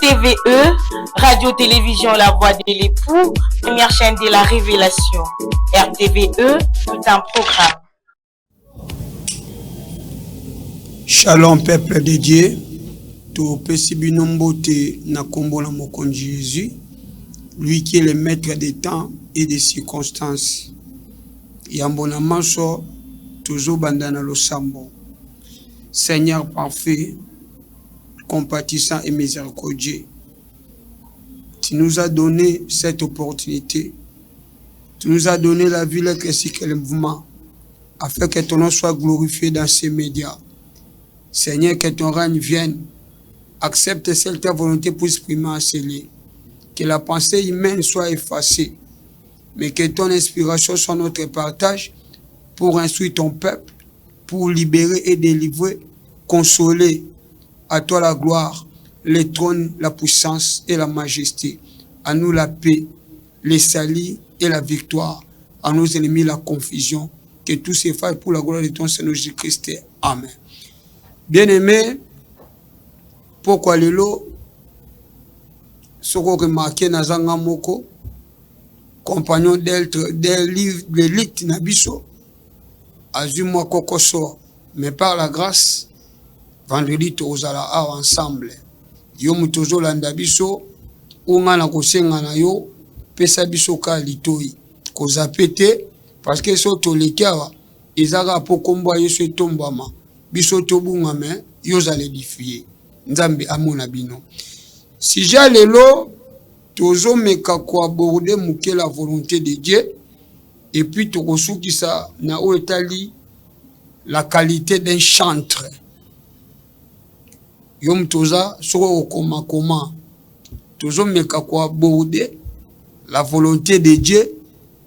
RTVE, Radio-Télévision La Voix de l'époux, première chaîne de la révélation. RTVE, tout un programme. Shalom peuple de Dieu, to pesi binombote na kombo na mokonzi Jésus, lui qui est le maître des temps et des circonstances. Yambona manso toujours bandana losambo. Seigneur parfait, compatissant et miséricordieux, tu nous as donné cette opportunité. Tu nous as donné la vie, l'être ainsi que le mouvement, afin que ton nom soit glorifié dans ces médias. Seigneur, que ton règne vienne. Accepte celle ta volonté pour exprimer en scellé. Que la pensée humaine soit effacée. Mais que ton inspiration soit notre partage pour instruire ton peuple, pour libérer et délivrer, consoler. À toi la gloire, le trône, la puissance et la majesté. À nous la paix, les salis et la victoire. À nos ennemis la confusion. Que tout s'efface pour la gloire de ton Seigneur Jésus-Christ. Amen. Bien-aimé, pourquoi lelo soko remarqué nazanga moko compagnon des livres de l'élite nabiso azuma kokoso, mais par la grâce vendredi tozala ensemble yo mutozo landa biso unga na kosenga na yo pesa biso ka litoi koza pété parce que so tolekiawa ezaka po kombo yeso etombama biso tobungame yo za l'édifier nzambe amona bino si jalelo tozo meka ko aborder muke la volonté de Dieu et puis tokosukisa na o etali la qualité d'un chantre yom toza soko koma tozo meka ko aborder la volonté de Dieu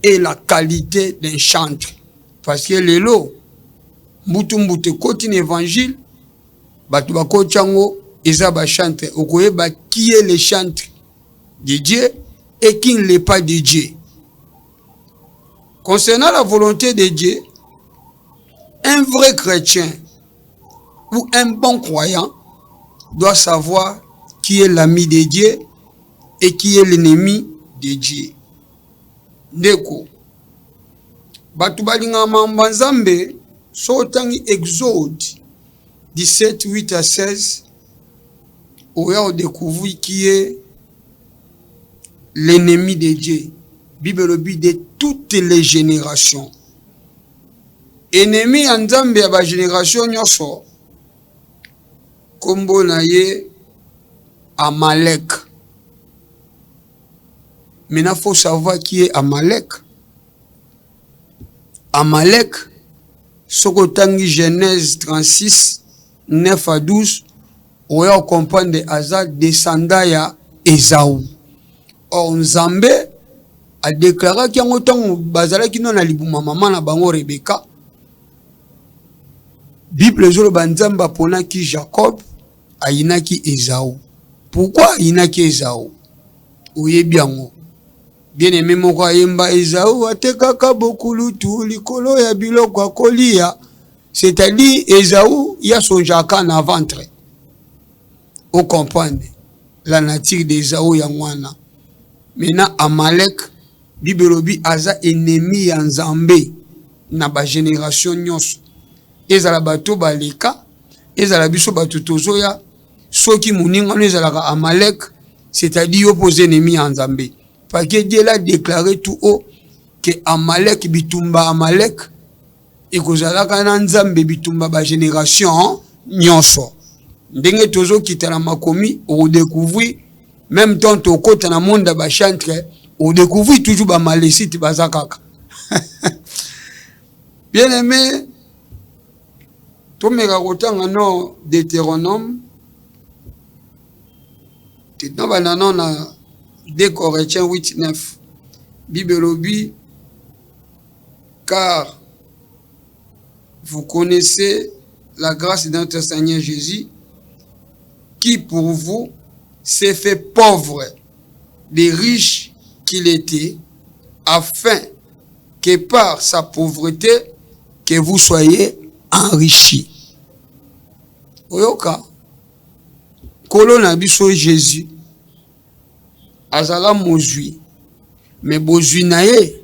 et la qualité d'un chantre parce que lelo Mbute koti l'évangile, batu bakochango eza ba chantre. Okoyeba qui est le chantre de Dieu et qui ne l'est pas de Dieu. Concernant la volonté de Dieu, un vrai chrétien ou un bon croyant doit savoir qui est l'ami de Dieu et qui est l'ennemi de Dieu. Ndeko, batu balinga mambanzambe Sotangi Exode 17, 8 à 16, où on découvre qui est l'ennemi de Dieu. Bible de toutes les générations. Ennemi en Zambie à la génération nyoso, kombo na ye Amalek. Maintenant, il faut savoir qui est Amalek. Amalek, Sokotangi Genèse 36, 9 à 12, où on comprend de Hazard descendant ya Esaou. Or, Nzambe a déclaré qu'il y a autant bazala qui non a libuma maman na bango Rebecca. Bible zolo banzamba pona ki Jacob a inaki Esaou. Pourquoi inaki Esaou? Oye biango. Bien-aimé moko yemba Esaou atekaka beaucoup lutu likolo ya biloko akolia, c'est-à-dire Esaou ya son jaka na ventre. Vous comprenez la nature d'Esaou ya mwana. Maintenant Amalek bibelobi aza ennemi ya Nzambe na ba génération nyonso. Ezala bato baleka, ezala biso bato tozoya soki muninga ezala Amalek, c'est-à-dire opposé ennemi ya Nzambe. Parce que Dieu l'a déclaré tout haut que Amalek bitumba Amalek et que Zalaka Nzambe bitumba ba génération nyonso. Ndenge tozo kitana makomi ou découvrir même tant au côté na monde ba chantre ou découvrir toujours ba malécite bazakaka. Bien aimé, to meka kotanga no Deutéronome tino banano na 2 Corinthiens 8, 9. Bibelobi, car vous connaissez la grâce de notre Seigneur Jésus, qui pour vous s'est fait pauvre, des riches qu'il était, afin que par sa pauvreté, que vous soyez enrichis. Oyoka, Kolona biso Jésus, azala mozwi mais bozwi na ye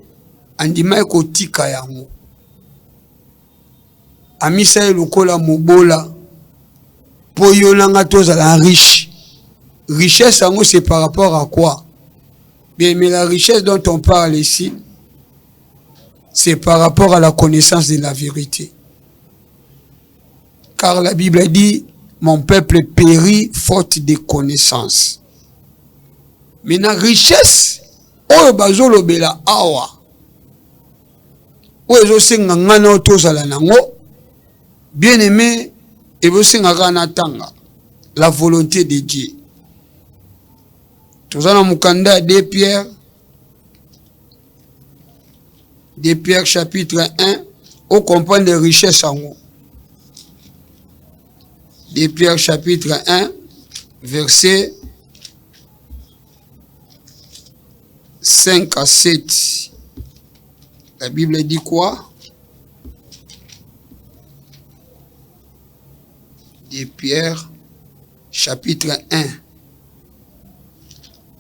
andima ekotika yango amisa ye lokola mobola po yo nanga tozala riche. Richesse yango c'est par rapport à quoi? Bien, mais la richesse dont on parle ici c'est par rapport à la connaissance de la vérité. Car la Bible dit mon peuple périt faute de connaissance. Mais la richesse, oyo bazolobela awa, oyo ezosenga ngana otozala nango, bien aimé, ezosenga kana tanga, la volonté de Dieu. Tozana mukanda 2 Pierre chapitre 1, on comprend les richesses en haut. 2 Pierre chapitre 1, verset 5 à 7. La Bible dit quoi? 2 Pierre chapitre 1,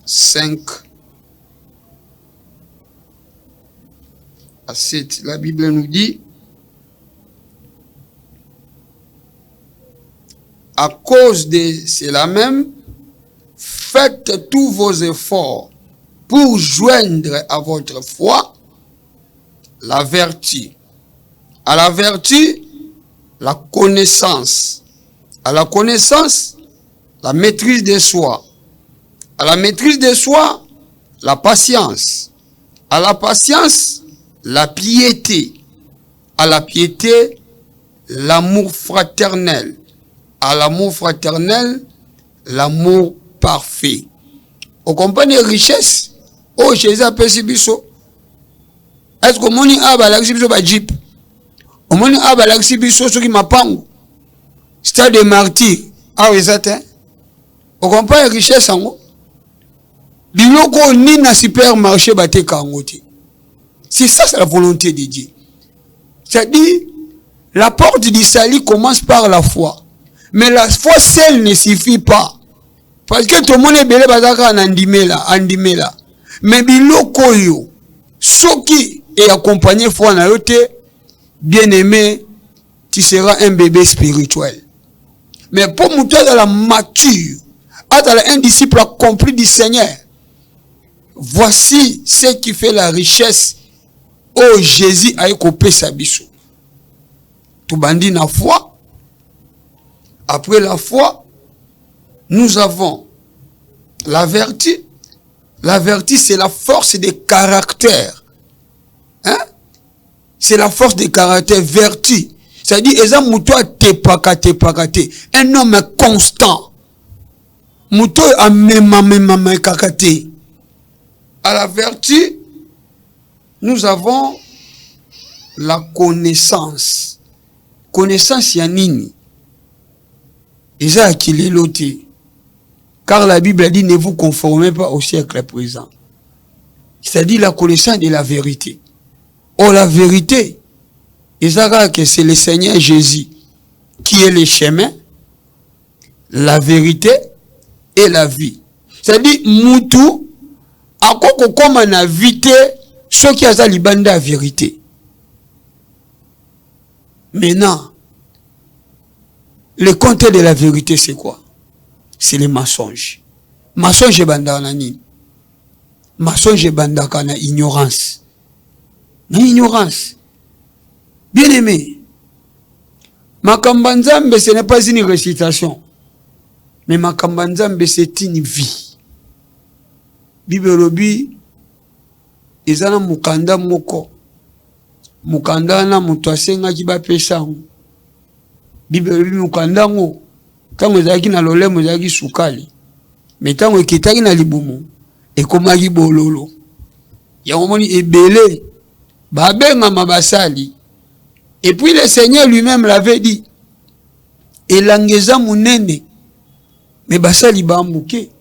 5 à 7. La Bible nous dit: à cause de cela même, faites tous vos efforts pour joindre à votre foi la vertu. À la vertu, la connaissance. À la connaissance, la maîtrise de soi. À la maîtrise de soi, la patience. À la patience, la piété. À la piété, l'amour fraternel. À l'amour fraternel, l'amour parfait. Vous comprenez les richesses? Oh, Jésus a perçu biso. Est-ce que moni aba la biso ba jeep? O moni aba la biso soki mapango. Stade de martyr. Ah oui, ça t'es. Vous comprenez les richesses en haut? Biloko ni na supermarché bate kangote. C'est ça, c'est la volonté de Dieu. C'est-à-dire, la porte du salut commence par la foi. Mais la foi seule ne suffit pas. Parce que tout le monde est belé bazaka andimela. Mais biloko yo, soki est accompagné foi na yote, bien aimé, tu seras un bébé spirituel. Mais pour monter dans la mature, un disciple accompli du Seigneur, voici ce qui fait la richesse. Oh, Jésus a écopé sa bichou. Tout bandit na foi. Après la foi, nous avons la vertu. La vertu, c'est la force de caractère. Hein? C'est la force de caractère, vertu. C'est-à-dire, un homme constant. À la vertu, nous avons la connaissance. Connaissance yanini. Car la Bible dit ne vous conformez pas au siècle présent. C'est-à-dire la connaissance de la vérité. Oh, la vérité, c'est le Seigneur Jésus qui est le chemin, la vérité et la vie. C'est-à-dire, Moutou, à quoi comme on a vité ce qui a la vérité. Maintenant, le compte de la vérité, c'est quoi? C'est le mensonge. Mensonge est bandanani. Mensonge est bandakana ignorance. Na ignorance. Bien aimé. Makambanzambe, ce n'est pas une récitation. Mais Makambanzambe, c'est une vie. Bibelobi, ezana mukanda moko. Mukanda na mutuasenga kiba pesango. Bibelobi mukanda ngo. Tango ezaki na lolemo ezaki sukali. Mais tango ekitaki na libumu, ekomaki bololo. Yango moni ebele, babenga mabasali. Et puis le Seigneur lui-même l'avait dit. Elangeza munene. Mais basali bambuke.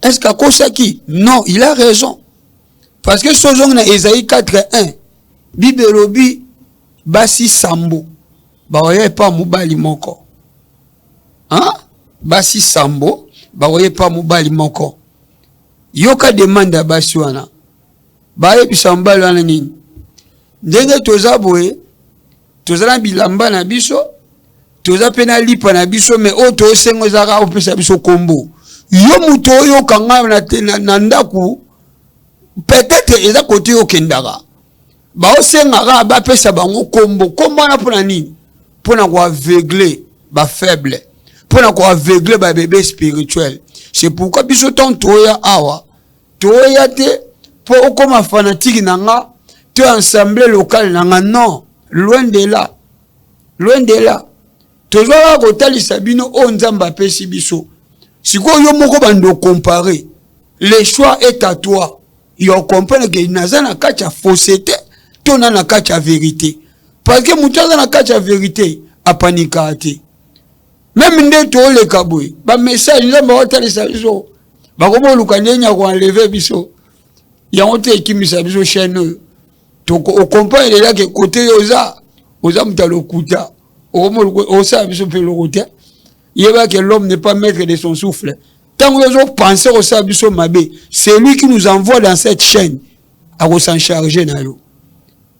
Est-ce qu'à Kosaki? Non, il a raison. Parce que ce jour na Esaïe 4:1, Bibelobi basi sambo. Baoye pas mubali moko. Hein? Basi sambo, baoye pas mubali moko. yoka demande basi wana bayebisa mbala wana nini ndenge toza boye tozala bilamba na biso toza pena lipa na biso me o to sengo zaka opesa biso kombo yo muto oyo kanga na ndaku peut-être eza côté yo kendaka ba o senga ba pesa bango kombo na pona nini pona ko aveugler ba faible pona ko aveugler ba bébé spirituel. C'est pourquoi biso ton toya awa toya te pour okoma fanatique nanga te ensemble local nanga non loin de là tozola kotalisa bino o nzamba pesi biso siko yo moko bando comparer le choix est à toi yo comprendre que naza na kacha fausseté to na kacha vérité parce que mutaza na kacha vérité apanika te même nde to le kaboy ba message nzamba kotalisa biso bakomo lukandenya ko enlever biso ya onte ekimisa biso chaîne to o comprendre là que côté oza mutalo kuta o sa biso pe lokote yeba que l'homme n'est pas maître de son souffle. Tant que nous pensons au sabiso mabe, c'est lui qui nous envoie dans cette chaîne à s'en charger na yo.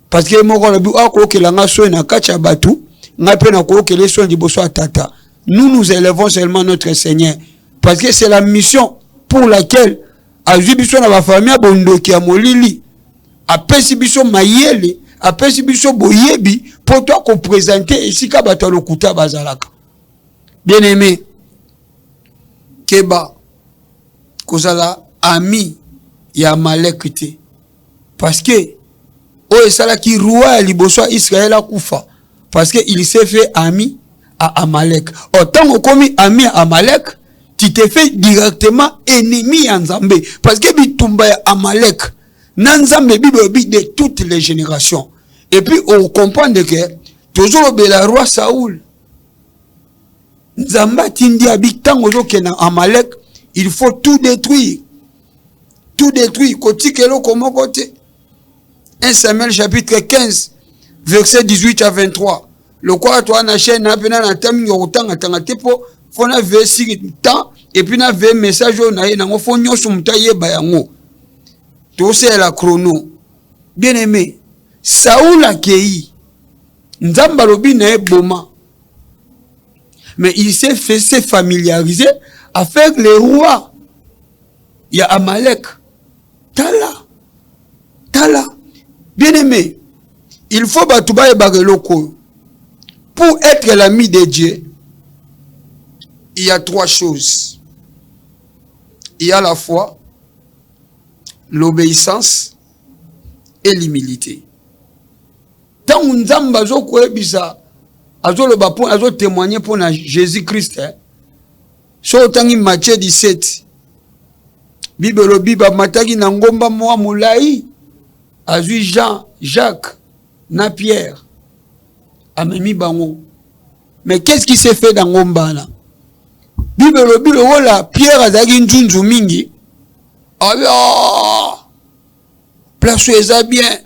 Parce que mon rôle que la nation na kacha batu, n'a pas que les soins du bosso tata. Nous élevons seulement notre Seigneur parce que c'est la mission pour laquelle a jubiso na ba famille bondoki a molili a pesibiso mayele a pesibiso boyebi pour toi qu'on présenter ici ka bato lokuta bazalaka. Bien aimé, Keba, kozala ami ya Amalek te. Parce que, o esala ki roi liboso Israël a koufa. Parce que il s'est fait ami à Amalek. Autant qu'on commis ami à Amalek, tu te fais directement ennemi à Nzambe. Parce que bitumba ya Amalek, Nanzambe bibi de toutes les générations. Et puis on comprend que toujours le roi Saoul. Nzamba tindi abik tango zo kena Amalek, il faut tout détruire. Tout détruire. Koti kelo komo kote. 1 Samuel chapitre 15, verset 18 à 23. Le quoi toi na chaîne na pena na tam yorutanga tanga tepo fona verset temps et puis na ve message na ye na fo nyoso mutaye ba yango. To c'est la chrono. Bien aimé, Saoul a kei. Nzamba lobi na e boma. Mais il s'est fait se familiariser avec les rois. Il y a Amalek. Tala. Bien aimé, il faut batouba et bareloko. Pour être l'ami de Dieu, il y a 3 choses. Il y a la foi, l'obéissance et l'humilité. Tant on nzamba zo koebisa azo témoigner pour Jésus-Christ. So tangi Matthieu 17. Bible biba mataki na ngomba moa mulai. Azui Jean, Jacques, na Pierre. Amemi bango. Mais qu'est-ce qui s'est fait dans ngomba là? Bible wala Pierre azaki njunzu mingi. Ah, place eza bien.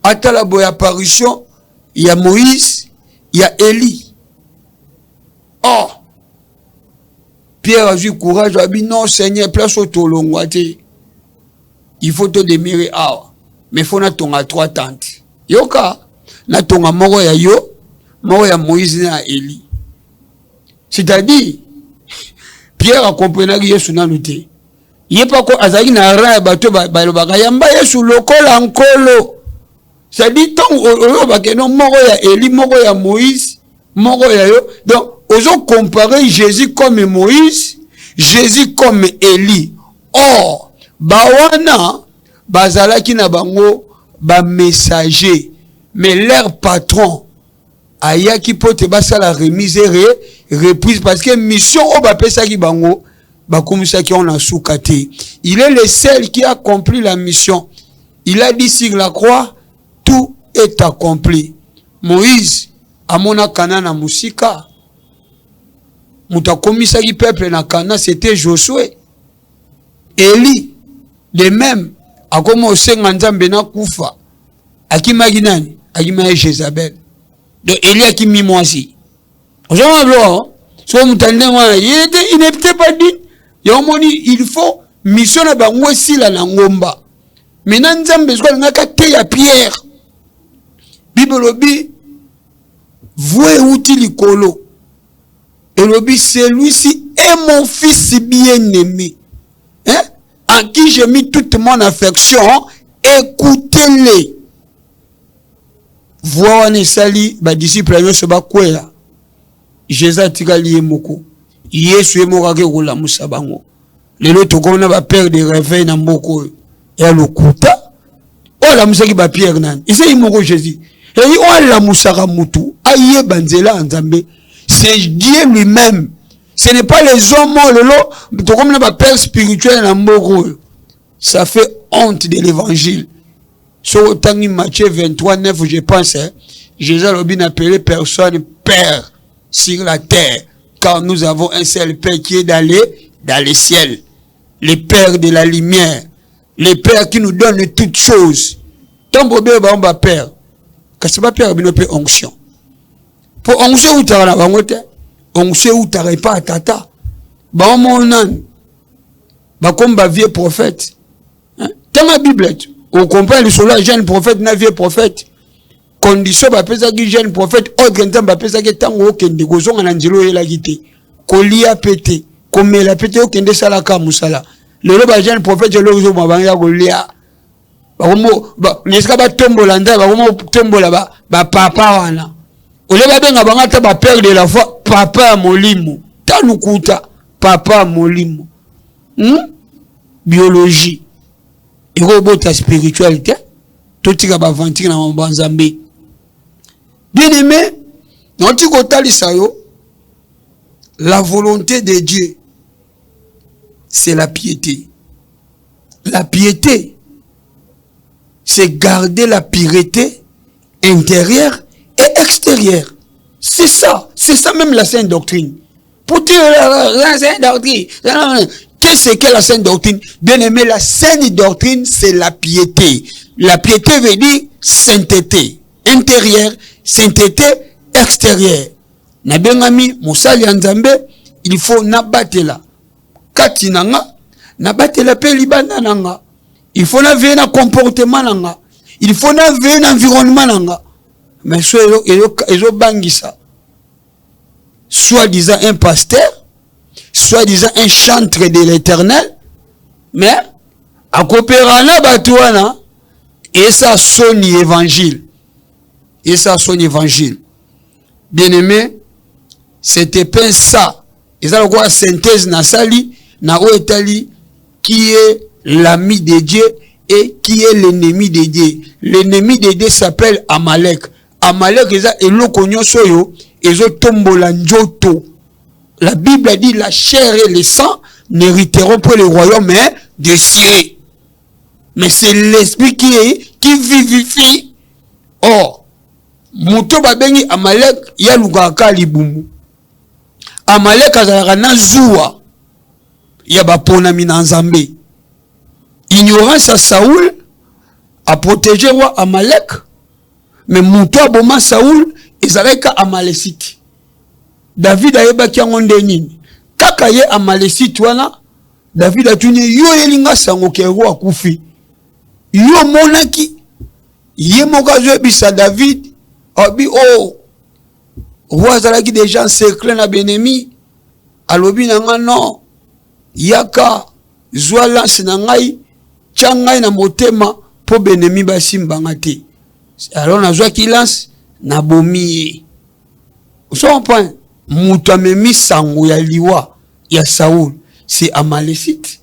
Ata la boya apparition, il y a Moïse, il y a Élie. Oh, Pierre a eu courage, a dit non Seigneur, place au tolongwate. Il faut te demeurer ah. Mais il faut na tonga 3 tentes. Yoka, na tonga moro ya yo, moro ya Moïse na Élie. C'est-à-dire, Pierre a compris que Yesu na nute. Yé pas ko azaki na ra bato ba lobaka yamba Yesu lokola nkolo. C'est-à-dire, tant que non, moro ya Élie, moro ya Moïse, moro ya yo. Donc, osons comparer Jésus comme Moïse, Jésus comme Élie. Or, bawana, bazalaki na bango, ba messager. Mais leur patron, ayaki pote basa la remise et reprise. Parce que mission, o ba pesaki bango, ba komisaki on a soukate. Il est le seul qui a accompli la mission. Il a dit sur la croix, tout est accompli. Moïse, amona kana na musika. Mutakomisa ki peuple na kana, c'était Josué. Élie, de même, akomo osenga nzambe na kufa. Akimaki nani? Akimaki Jézabel. Donc Élie akimi mwasi. Il n'était pas dit. Il faut mission na bango esila na ngomba. Maintenant nzambe zwa ngaka te ya Pierre. Bible lobi voie outil likolo. Et lobi celui-ci est mon fils bien-aimé. Hein? En qui j'ai mis toute mon affection, écoutez-les. Voix ne sali ba disciple yo se ba kwela. Jésus atikali moko. Yesu emorake kola musabango. Lelo tokona ba père de réveil na mboko ya lokuta. O la musaki ba Pierre nan. Ise imoko Jésus. Et o la musaka mutu aye banzela nzambe. C'est Dieu lui-même. Ce n'est pas les hommes lelo tokona ba père spirituel na mboko. Ça fait honte de l'évangile. Sur Tangi Matthieu 23, 9, je pense, Jésus a appelé personne Père sur la terre, car nous avons un seul Père qui est dans les ciels, le Père de la lumière, le Père qui nous donne toutes choses. Tant que bébé va Père, que c'est pas Père, mais peut onction. Pour onction où tu as la bangote, onction où tu n'arrives pas à tata, bah mon nan, bah comme bah vieux prophète, dans la Bible. On comprend le sola jeune prophète na vieux prophète condition ba pesa ki jeune prophète autre temps ba pesa ki tango okende kozonga na nzilo yela kite kolia pété komela pété okende sala ka musala lelo ba jeune prophète lo zo mabanga kolia ba komo ba neska ba tombola nda ba komo tombola ba papa wana ole ba benga banga ta ba père de la foi papa molimo talukuta papa molimo biologie et robota spiritualité tout tika ba ventir na mbanzambe bien aimé noti ko talisa yo la volonté de Dieu c'est la piété c'est garder la pureté intérieure et extérieure c'est ça même la sainte doctrine pour dire la sainte doctrine. Qu'est-ce que la sainte doctrine? Bien aimé, la sainte doctrine, c'est la piété. La piété veut dire sainteté intérieure, sainteté extérieure. Na bengami musali nzambe, il faut nabatela. Kati nanga, nabatela pe libanda nanga. Il faut na veiller na comportement nanga. Il faut na veiller na environnement nanga. Mais soit ezo bangisa. Soit disant un pasteur, soit-disant un chantre de l'Éternel, mais à coopérana batouana et ça son évangile. Bien aimé, c'était pas ça. Et ça quoi synthèse na sali na oetali qui est l'ami de Dieu et qui est l'ennemi de Dieu. L'ennemi de Dieu s'appelle Amalek. Amalek est le konyo soyo ezo tombola njoto. La Bible a dit la chair et le sang n'hériteront pas le royaume des cieux. Mais c'est l'esprit qui vivifie. Or, Mouto babengi Amalek yalugaka libumu. Amalek azalaka na zuwa ya baponami na Nzambe. Ignorance à Saoul a protégé roi Amalek, mais Mouto aboma Saoul ezalaka Amalekite. David ayeba kiango ndenini kaka ye Amalekite wana David atuni yo elinga sango ke roi akufi yo monaki ye mokazo bisa David obi roi zalaki des gens secrets na benemi alobi nanga non yaka zwa lance na ngai tchangai na motema po benemi basimbanga te alors na zwa ki lance na bomi son point Moutamemi sango ya liwa ya Saoul c'est Amalekite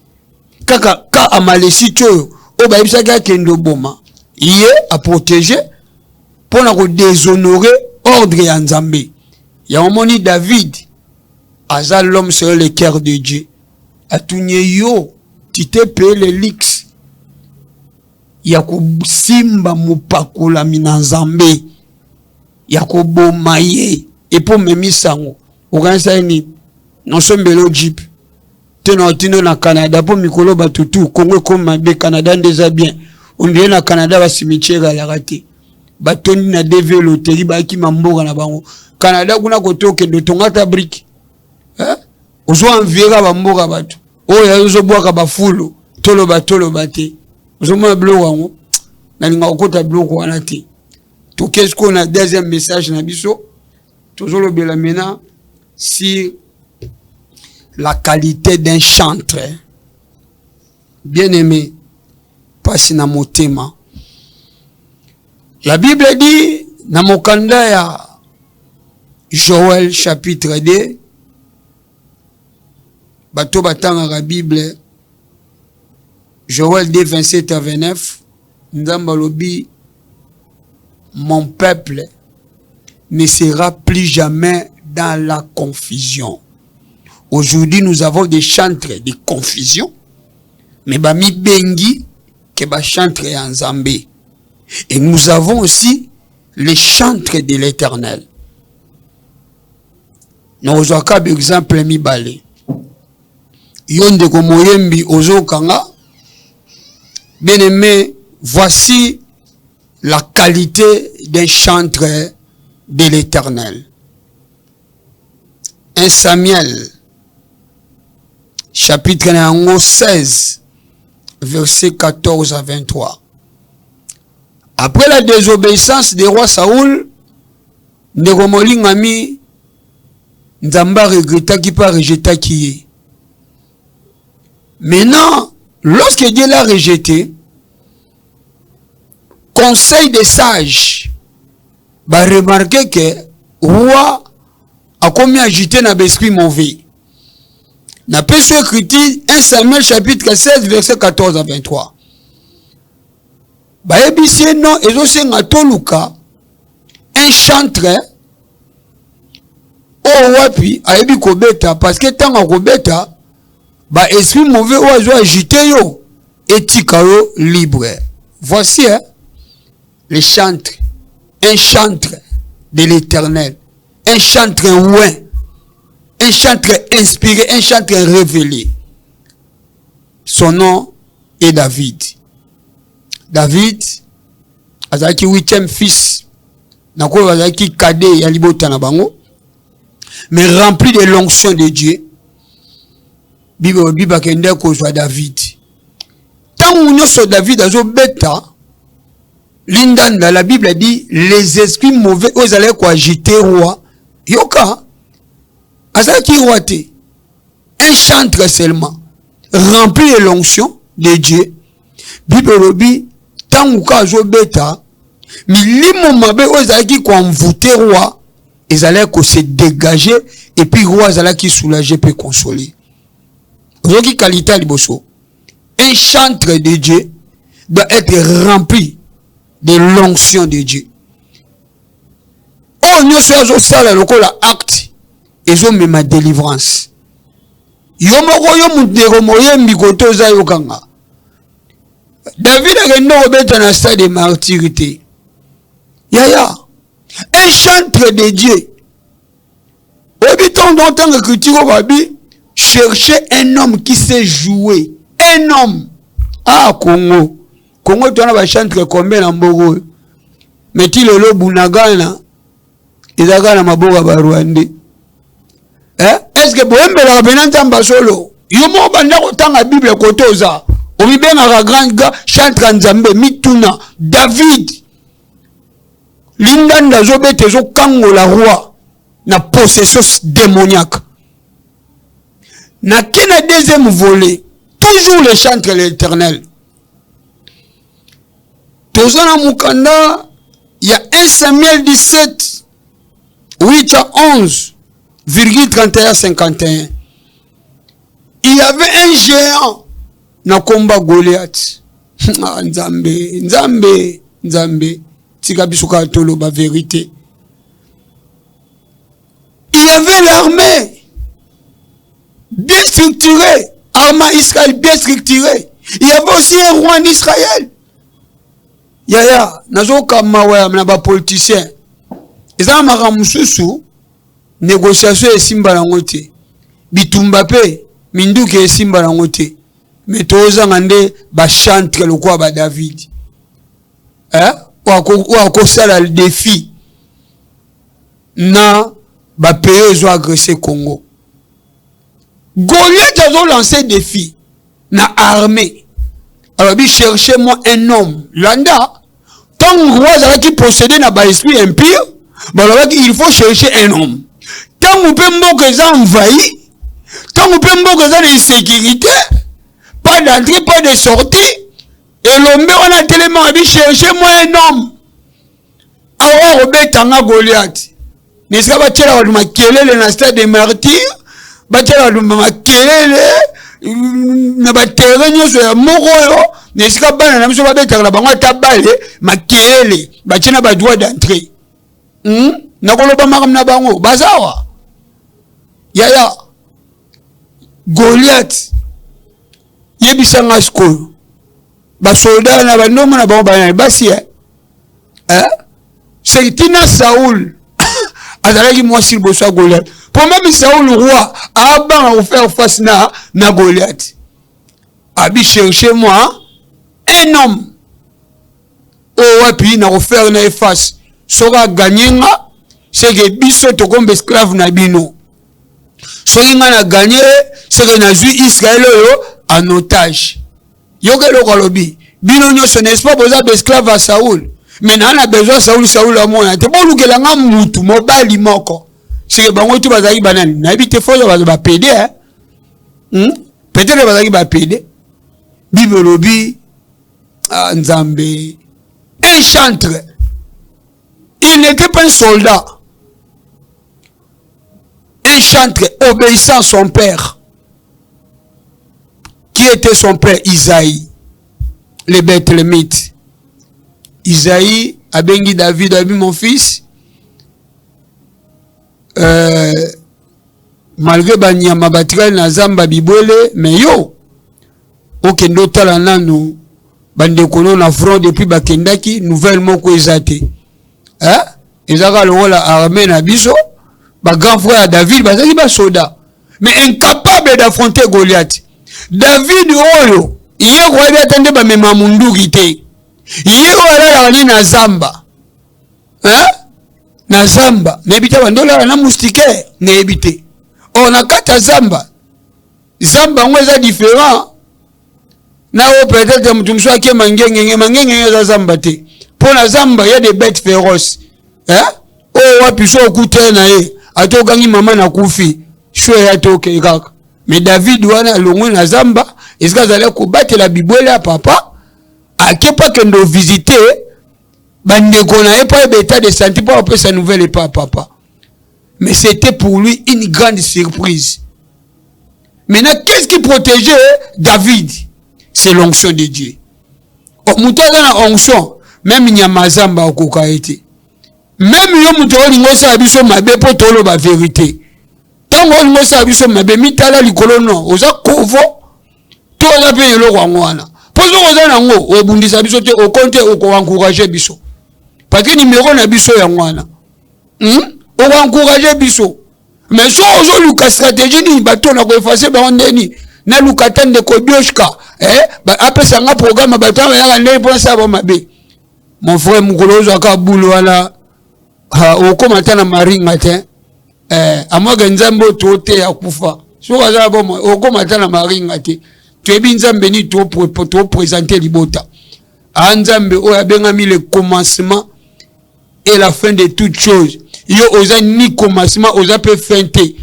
kaka ka Amalekite o ba ibisaka kendo boma yé a protéger pour na ko déshonorer ordre ya Nzambe ya omoni David azal l'homme sur le cœur de Dieu atunye yo tite pe le lix ya ko simba mupakola mina Nzambe ya ko bomaye et pour me misango okanisa ni non sombelo jeep tino na Canada pour mikolo batutu Congo comme mabe Canada déjà bien on dit na Canada ba cimetière la raté batoni na DV loterie ba ki mamboka na bango Canada kuna kotoke de tongata brique hein ozo enviera ba mboka batu oyo azobwaka bafulu toloba te ozomona biloko yango nalinga kokota biloko wana te. To qu'est-ce qu'on a deuxième message na biso tozolobela maintenant si la qualité d'un chantre bien aimé passe na motema. La Bible dit na mokanda ya Joël chapitre 2 bato batanga la Bible Joël 2 27 à 29 Nzamba lobi mon peuple ne sera plus jamais dans la confusion. Aujourd'hui, nous avons des chantres de confusion. Mais bami bengi ke ba chantre en Zambé. Et nous avons aussi les chantres de l'Éternel. Nous avons par exemple mibale. Yonde ko moyembi ozo kanga. Bien aimé, voici la qualité d'un chantre de l'Éternel. 1 Samuel, chapitre 16, verset 14 à 23. Après la désobéissance du roi Saoul, Neromolingami, Nzamba regretta qui pas rejeté qui est. Maintenant, lorsque Dieu l'a rejeté, conseil des sages va remarquer que roi a commis agité dans l'esprit mauvais. N'a pas su écrire 1 Samuel chapitre 16 verset 14 à 23. Bah ebisi non ezo nga toluka un chantre o wapi ayebi kobeta parce que tanga kobeta ba esprit mauvais ozo agité yo etika yo libre. Voici les chantres, un chantre de l'Éternel, un chantre ouin, un chantre inspiré, un chantre révélé. Son nom est David. David, azaki 8e fils, nako azaki cadet ya libota na bango, mais rempli de l'onction de Dieu. Bible kende ko jwa David. Tant on so David azo beta Lindanda, la Bible dit les esprits mauvais aux allaient quoi agiter roi. Yoka, azaki roité, un chantre seulement, rempli de l'onction de Dieu. Bible dit tant ou ka jo beta, mais limo mabe aux allaient qui envoûter roi, ils allaient qu'on se dégager et puis roi allaient qui soulager puis consoler. Aujourd'hui qualité liboso, un chantre de Dieu doit être rempli de l'onction de Dieu. Oh, nous sommes au salaire, le acte, ils ont même ma délivrance. Yomoko yomudero moyembi kotoza yokanga. David a rendo obeta na stade de martyrité. Yaya, un chantre de Dieu. Habitant dans tant écriture babi, chercher un homme qui sait jouer. Un homme. Ah, Congo. Congo tu as chantre combien na mbogo. Mais ti lelo bunagana. Izagana maboga ba Rwanda. Est-ce que boembe la benanta mbasolo? Yomo banda ko tanga Bible kotoza. Omibenga ka grand chantre nzambe mituna David. Linganda zo bete zo kango la roi na possession démoniaque. Na kina deuxième volet, toujours les chantres de l'Éternel. Tozana Mukanda, il y a 1 Samuel 17, 8 à 11, virgule 31 51. Il y avait un géant na combat Goliath. Nzambe, tika bisuka tolo ba vérité. Il y avait l'armée bien structurée, armée Israël bien structurée. Il y avait aussi un roi d'Israël. Yaya, nazoka mawa na ba politicien. Eza maramususu négociation et simba na ngote. Bitumba pe minduke simba na ngote. Mais toza ngande ba chantre le quoi ba David. Ou sala le défi. Na ba pays ont agressé Congo. Goliath a lancé défi na armée. Alors il cherchait moi un homme landa. Tant que roi qui possédait na ba esprit impur, il faut chercher un homme. Tant que peut que ça envahi, tant que peut que ça l'insécurité, pas d'entrée, pas de sortie, et l'homme on a tellement envie chercher moi un homme. Alors Robert Goliath. N'est-ce pas tu ma kelele na stade de martyr, batela ma kelele na batera nyoso ya moko yo, n'est-ce pas bana na biso babetaka bango tabale ma kelele batina ba droit d'entrée. Na koloba makam na bango bazawa. Yaya Goliath yebisanga skoyo. Ba soldat na bandomo na bango bana basi c'est Tina Saoul. Azalaki moi si bosso Goliath. Pour même Saoul le roi a ban faire face na Goliath. Abi chercher moi un homme. Oh puis na refaire na face. Sora gagner nga c'est que biso to comme esclave na bino. Soki nga na gagner c'est que na zui Israël en otage. Yokelo kolobi bino nyoso n'est-ce pas boza esclave à Saoul. Mais on a besoin Saoul à moi. Tu peux nous nga mutu mobali moko. C'est que bango tu bazaki banani. Na bité fo ba pédé peut-être bazaki ba pédé. Bibolobi Nzambe un chantre. Il n'était pas un soldat. Un chantre obéissant à son père. Qui était son père? Isaïe. Le Bethlémite. Isaïe a bengi David a vu mon fils malgré banyama batikali na zamba bibwele mais yo okendo tala nanu bande kono na front depuis bakendaki nouvelle moko ezate ezaka lokola armée na biso ba grand frère David bazaki ba soda mais incapable d'affronter Goliath. David oyo iye kwa bi atende ba mema munduki te. Yego wala wali na zamba. Na zamba. Nebite bandola na moustique. Nebite. On a kata zamba. Zamba mweza différent. Na o peut-être mutumswa ke mangenge za zamba te. Pour la zamba, il y a des bêtes féroces. Oh wapi so okute na ye. Ato gangi mama na kufi. Shwe ya toke kaka. Mais David wana longwe na zamba, est-ce que zale ko battre la bibwele ya papa? A qui pas que nous visiter, bande qu'on n'avait pas d'état de santé pour après sa nouvelle et pas papa. Mais c'était pour lui une grande surprise. Maintenant, qu'est-ce qui protégeait David? C'est l'onction de Dieu. Au mouton dans la onction, même il y a mazamba au cocaïté. Même il y a mouton qui sa abisso ma bé pour tolo la vérité. Tant qu'on sa abisso ma bé mitala li colono, osa kovo, tout la paye le roi. Poso ozana ngo obundisa biso te okonte okoencourager biso. Parce que numéro na biso ya ngwana. O encourager biso. Mais so ozo luka stratégie ni bato na ko effacer ba ndeni na luka tande ko bioshka ba apesa nga programme bato ya ndeni pour ça ba mabe. Mon frère mukolozo akabulu wala okoma tana maringa te amoga nzambo tote ya kufa. So kaza bomo okoma tana maringa te. Tu es bien Nzambe ni to présenter libota. Nzambe o ya bengami le commencement et la fin de toutes choses. Yo oza ni commencement oza pe fin te.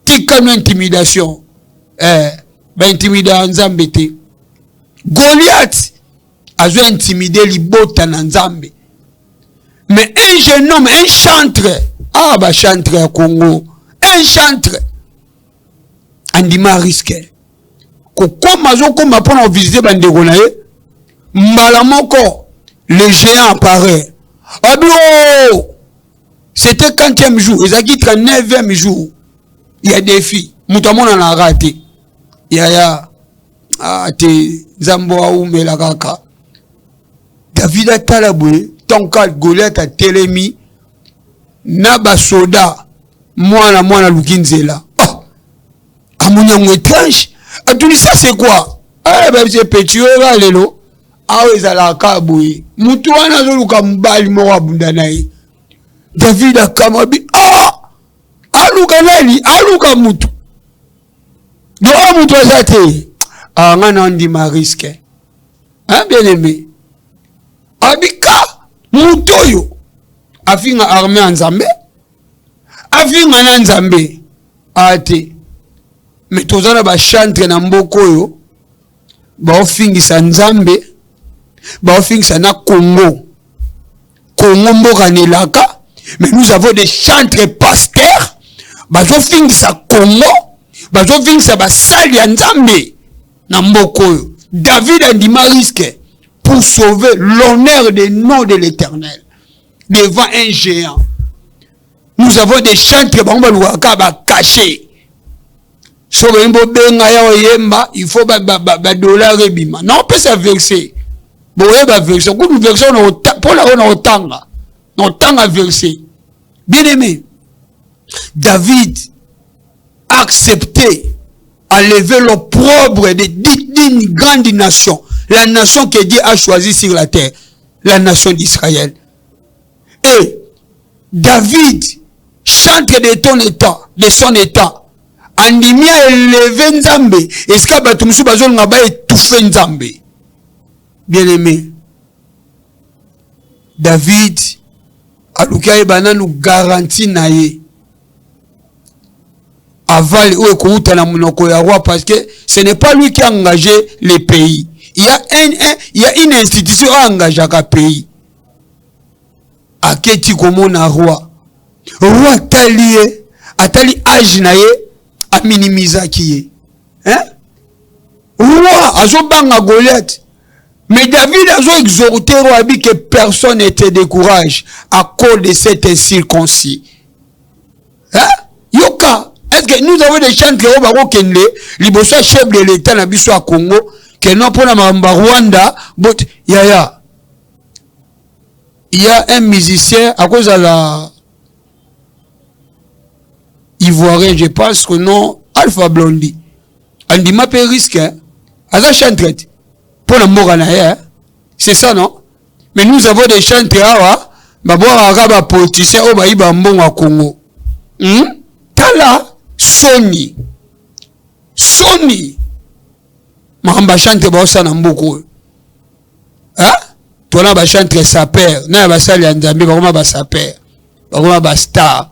Tika no intimidation. Ba intimider Nzambe te. Goliath a zo intimider libota na Nzambe. Mais un jeune homme, un chantre, ba chantre à Congo, un chantre andima risque. Comme on visiter bandeko na ye mbala moko le géant apparaît. C'était 40e jour, ezaki 39e jour. Il y a des filles, mutamon en a raté. Yaya te zambo aume la kaka. David a talaboué, tonka Goliath a telemi na basoda mwana lukinzela. Amunya étrange. Tout ça c'est quoi? C'est petit lelo. Ezala kaboué. Mutu wana zoluka mbali mo abunda naye. David akamabi aluka nani? Aluka mutu. donc mutu azate ngana ndima risque hein bien aimé abika mutoyo afinga armée nzambe afinga na nzambe ate mais tozana ba chantre na mbokoyo ba ofingisa nzambe ba ofingisa na Congo mboka nelaka. Mais nous avons des chantres pasteurs bazo fingisa Congo bazo fingisa basali ya nzambe na mbokoyo. David andima risque pour sauver l'honneur des noms de l'Éternel devant un géant. Nous avons des chantres cachés. Il faut dollar ebima. Non, on peut se verser. Bon, verser. Pour verser, on a verser. Bien aimé, David a accepté à lever l'opprobre d'une grande nation. La nation que Dieu a choisie sur la terre. La nation d'Israël. Et David chante de ton état, de son état. Andimi a élevé Nzambe. Est-ce que Batumsu Bazol n'a pas étouffé Nzambe? Bien aimé. David a nous garantit naïe. Aval ou écoute na monoko ya roi parce que ce n'est pas lui qui a engagé les pays. Il y a une institution qui a engagé un pays. Aketi komona roi. Roi atali âge naye a minimiser qui hein? Roi azobanga Goliath. Mais David a exhorté roi que personne ne te décourage à cause de cette circoncis. Hein? Yoka, est-ce que nous avons des chants qui ont kende liboso chef de l'État na biso à Congo que non pour la Rwanda, but il y a un musicien à cause de la Ivoirien, je pense que non, Alpha Blondy. Andi ma pe risque, aza chantrette. Pour la Morana, c'est ça, non? Mais nous avons des chanteurs, bah, politiciens, au Baïba Mbon à Congo. Tala, Sony. Mahamba chante Bossa Namboko. Hein? Toi là, chante sa père. N'a pas ça, l'Andamé, bah, sa père. Bah, star.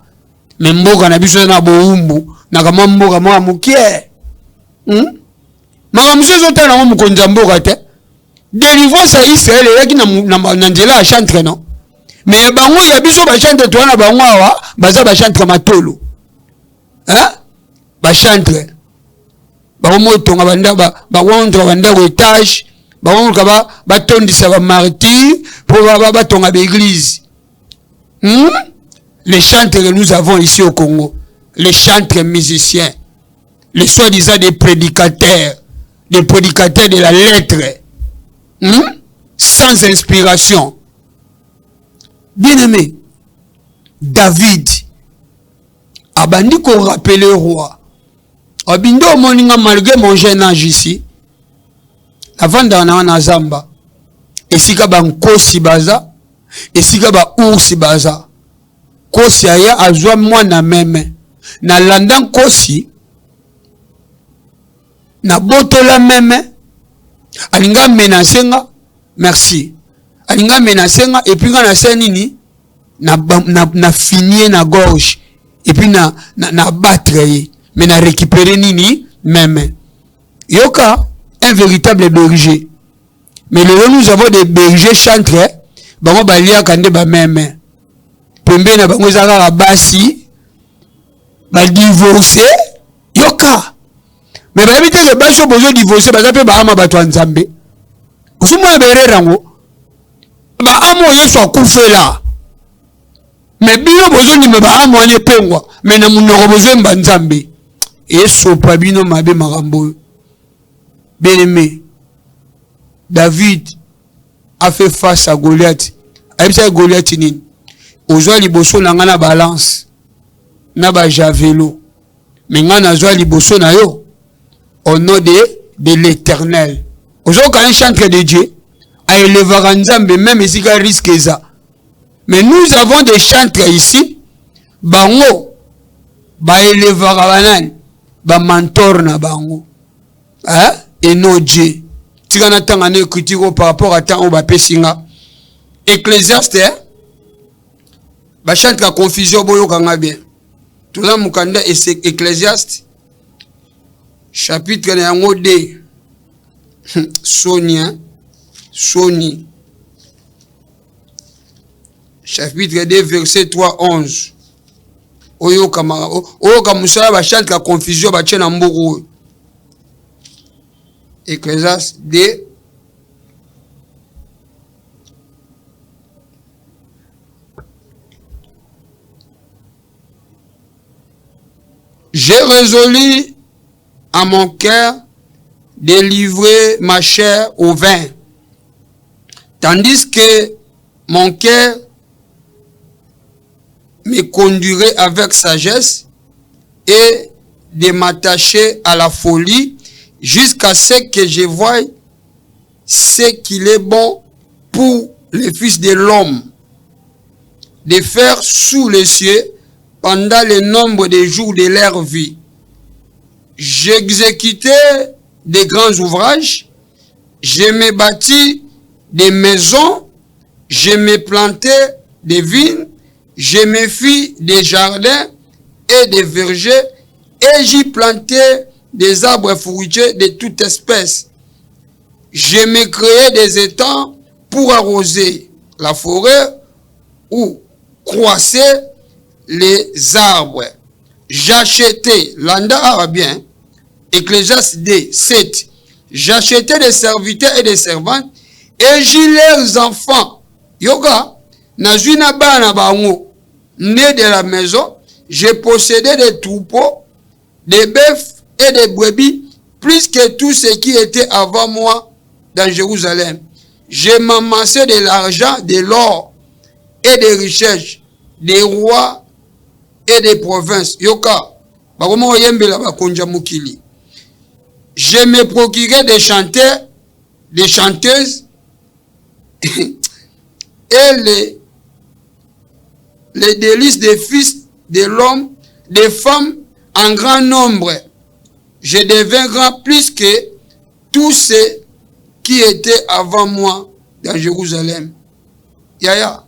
Mais Mboka n'a besoin de Boumbu. N'a pas Mboka, moi, Moukier. Makamuse zote na mukonza mboka te. Délivrance à Israël yaki na nzela a chantre non. Mais bango ya biso ba chantre to na bango awa baza ba chantre matolo. Hein? Ba chantre. Ba motonga banda ba wondra banda ko étage, ba wondra ba tondisa ba martyr pour ba tonga ba église. Les chantres que nous avons ici au Congo, les chantres musiciens, les soi-disant des prédicateurs de la lettre, sans inspiration. Bien-aimé, David, abandi qu'on rappelle le roi. Abindo moninga malgré mon jeune âge ici, avant d'en Zamba, et si kaba nkosi baza, et si kaba oursi baza, kosi aya azwa mwana meme, na landan kosi, na botola meme alinga menacenga merci alinga menacenga et puis na senini na finir na gorge et puis na battre mais na récupérer nini meme yoka un véritable berger. Mais là nous avons des bergers chantres bango balia kande ba meme pembe na bango zaka basi ba divorcer yoka. Mais babité que baso besoin divorcer bazape ba ama bato nzambe. Osuma bere rango. Ba amo yeso akufela. Mais bino besoin ni ba amo anye pengwa, mais na munoko besoin ba nzambe. Yeso pa bino mabe marambo. Bien-aimé. David a fait face à Goliath. Aïbisa Goliath nini. Ozwa liboso na ngana balance. Na ba javelo. Mais ngana zwa liboso na yo. Au nom de l'Éternel. Aujourd'hui, quand un chantre de Dieu a élevé Nzambe, même ici, il risque ça. Mais nous avons des chantres ici, bango, ba élevé Rabanan, ba mentor na bango. Hein? Et non Dieu. Tika na tanga ne critique par rapport à temps au ba pesinga. Ecclésiaste, ba chante la confusion boyo kanga bien. Tout là mukanda Ecclésiaste chapitre na yango de Sonia Soni chapitre 2 verset 3-11. Oyo kamusala ba chante la confusion ba tchena mboko. Ecclésiaste 2 J'ai résolu à mon cœur de livrer ma chair au vin, tandis que mon cœur me conduirait avec sagesse et de m'attacher à la folie jusqu'à ce que je voie ce qu'il est bon pour les fils de l'homme de faire sous les cieux pendant le nombre des jours de leur vie. J'exécutais des grands ouvrages, je me bâtis des maisons, je me plantais des vignes, je me fis des jardins et des vergers, et j'y plantais des arbres fruitiers de toute espèce. Je me créais des étangs pour arroser la forêt où croissaient les arbres. J'achetais, l'anda arabien, Ecclésiaste 2, 7. J'achetais des serviteurs et des servantes et j'y leurs enfants. Yoga, Nazuna bana bango, né de la maison, j'ai possédé des troupeaux, des bœufs et des brebis, plus que tout ce qui était avant moi dans Jérusalem. J'ai m'amassé de l'argent, de l'or et des richesses, des rois et des provinces. Yoka, je me procurais des chanteurs, des chanteuses et les délices des fils de l'homme, des femmes en grand nombre. Je devins grand plus que tous ceux qui étaient avant moi dans Jérusalem. Yaya,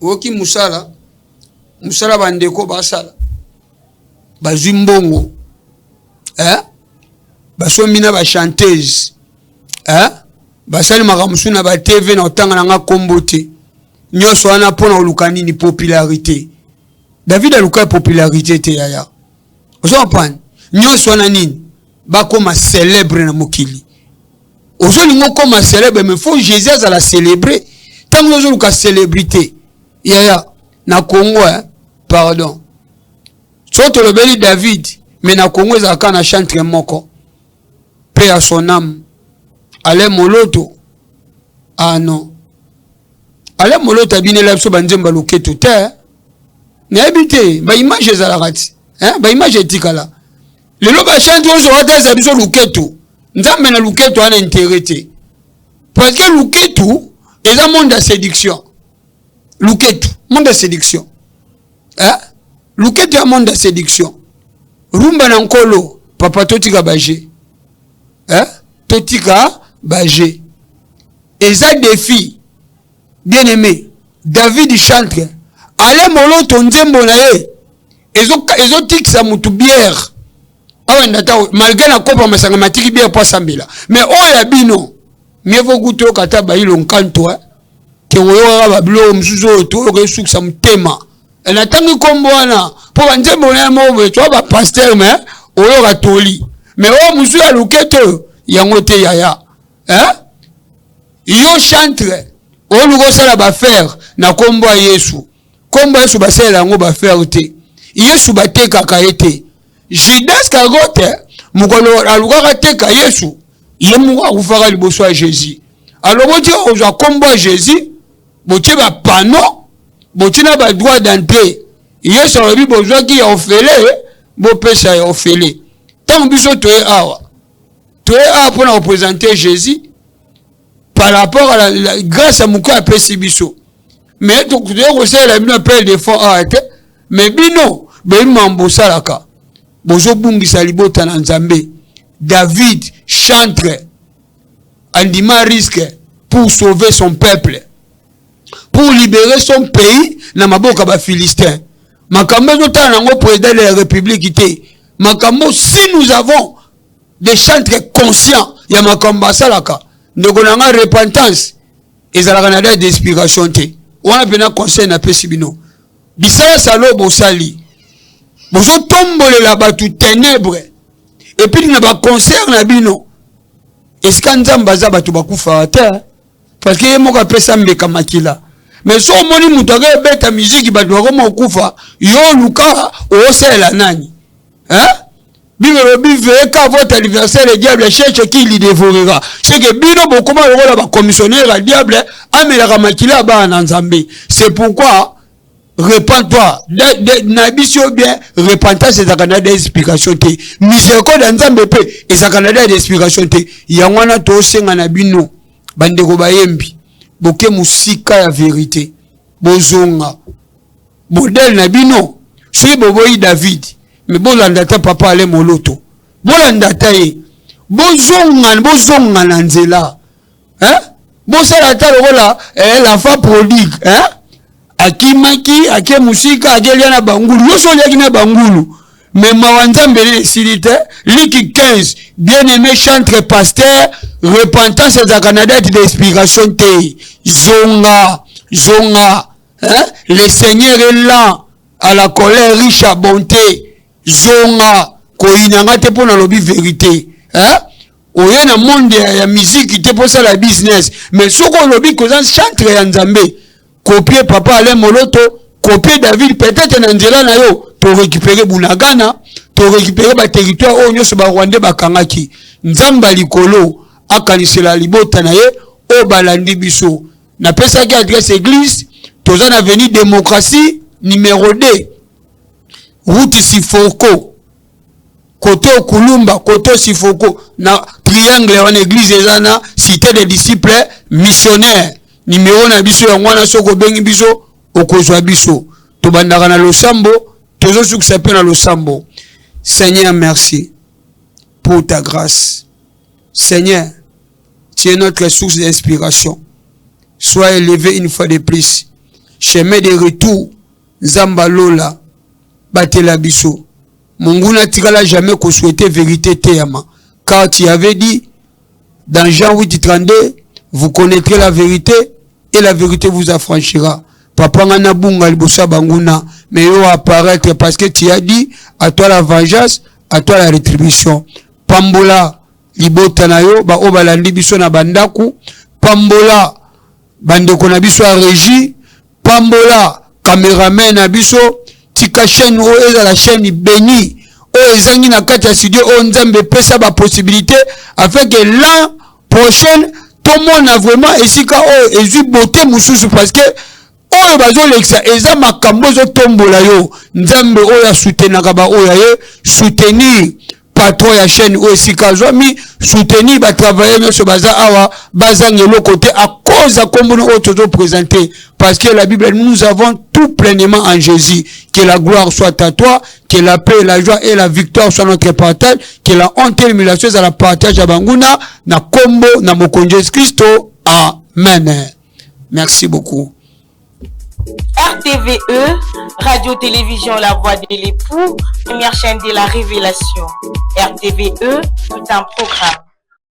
Woki Musala, Musala bandeko basala, bazumbongo, basomina ba chanteuse, basali makamusuna ba TV na otanga nga kombote, nyoso wana pona olukani ni popularité. David a luka popularité te yaya. Ozo apane, nyoso wana nini, bakoma célèbre na mokili. Ozo lingo koma célèbre, mais faut Jésus à la célébrer. Tant que ozo luka célébrité, yaya, na Congo, pardon. Soto le beli David, mais na Congo zaka na chantre moko. Paix à son âme. Allez moloto. Ah non. Allez moloto abine la so banzemba loketo te. Na habité, ba image ezalakati. Ba image etikala. Lelo ba chante ozo wateza biso loketo. Nzambe na loketo ana intérêt. Parce que loketo est un monde de séduction. Loketo, monde de séduction. Loketo est un monde de séduction. Rumba na nkolo, papa totika baje. Totika baje. Eza défi. Bien aimé, David chante. Allez moloto nzembo na ye. Ezo tiksa mutu bière. Awa ndata malgré la kopa masanga matiki bière pa sambela. Mais oya bino. Mieux vaut goûter kata ba ilo nkanto ke woyo ba bilo msuzo to ke suksa mtema. Na tangi kombo wana po nzembo na mo to ba pasteur mais oyo katoli. Mais o musu ya luketo yango te yaya. Yo chantre o lugo sala ba faire na kombo Yesu. Kombo Yesu ba sala ngo ba faire te. Yesu ba teka ka ete. Judas kagote mukolo aluka teka Yesu. Yemu wa kufaka liboso ya Jésus. Alors boti oza kombo Jésus, boti ba panneau, boti na ba droit d'entrée. Yesu alobi bozwa ki ya ofele, bo pesa ya ofele. Tant biso toye awa. Toye awa pour représenter Jésus par rapport à la grâce à mouko apesi biso. Mais to ko sala bino appel de fond arrêté, mais bino be mambo salaka. bozo bungisa libota na Nzambe. David chantre andima risque pour sauver son peuple, pour libérer son pays na maboka ba Philistins. Makambo zota nango président de la République ité. Makambo, si nous avons des chantres conscients, ya makambo salaka, ndeko nanga repentance ezalaka na date d'inspiration te. Wana pena conseil na pesi bino. Bisala salo bosali. Bozo tombolela batu ténèbres. Et puis na ba concert na bino. Est-ce que Nzamba za batu bakufa te? Parce que yemo ka pesa mbeka makila. Mais so moni mutage beta musique batu bakoma kufa, yo luka osela nani? Hein? Bible quand votre anniversaire le diable cherche qui le dévorera. C'est que bino bokoma lokola ba commissionnaire à diable amela makila ba na Nzambe. C'est pourquoi repens-toi. N'abissio bien repentance et Canada d'explication te. Miséricorde Nzambe pe et sa Canada d'explication te. Yangwana to senga na bino bandeko bayembi. Boke musika ya vérité. Bozonga. Modèle na bino. Soki boboyi David. Mais bolandata papa ale moloto. Bolandata ye. Bozonga na nzela. Hein? Bosalata lokola la fa prodigue. Hein? Akimaki, ake musika, ake liana bangulu. Yoso liaki na bangulu. Mais mawanzambe silite. Liki 15. Bien-aimé chantre pasteur. Repentance et Canada d'explication te. Zonga. Hein? Le Seigneur est là. À la colère riche à bonté. Zonga. Ko inanga te pona lobi vérité. Hein? Oye na monde ya musique te pour ça la business. Mais soko lobi kozan chantre ya Nzambe. Copier papa ale moloto. Copier David peut-être na nzela na yo. Pour récupérer Bunagana. Pour récupérer ba territoire o nyoso ba Rwanda bakangaki. Nzamba likolo. Akanisela libota na ye. O balandi biso. Na pesa ki adresse église. Tozan avenue démocratie. Numéro 2. Route Sifoko. Côté Okulumba, côté Sifoko. Na triangle en église ezana. Cité des disciples missionnaires. Numéro na biso ya mwana soko bengi biso. Okozwa biso. Tobandaka na losambo. Tozo succès na losambo. Seigneur, merci pour ta grâce. Seigneur, tu es notre source d'inspiration. Sois élevé une fois de plus. Chemin de retour. Zamba Lola. Batela biso. Munguna tikala jamais qu'on souhaitait vérité théama. Car tu avais dit dans Jean 8:32, vous connaîtrez la vérité et la vérité vous affranchira. Papa ngana bunga libosa banguna, mais yo apparaître parce que tu as dit à toi la vengeance, à toi la rétribution. Pambola libota na yo ba obalandi biso na bandaku, pambola bandeko na biso a régie, pambola caméraman na biso, tika chaîne o eza la chaîne bénie o ezangi na kati ya studio o Nzambe pesa ba possibilité afin que l'an prochain tout le monde a vraiment esika o ezui beauté mususu parce que oyo bazo leksa eza makambo zo tombola yo Nzambe oyo soutenaka ba oyo ye soutenir patron ya chaîne o esika zomi soutenir ba travailler nyoso baza awa bazangelo côté à cause à comme nous autres présenter parce que la Bible nous avons tout pleinement en Jésus. Que la gloire soit à toi, que la paix, la joie et la victoire soient notre partage, que la honte et l'humiliation à la partage à Banguna na combo na mokonje Christo. Amen. Merci beaucoup. RTVE, Radio-Télévision La Voix de l'époux, première chaîne de la révélation. RTVE, tout un programme.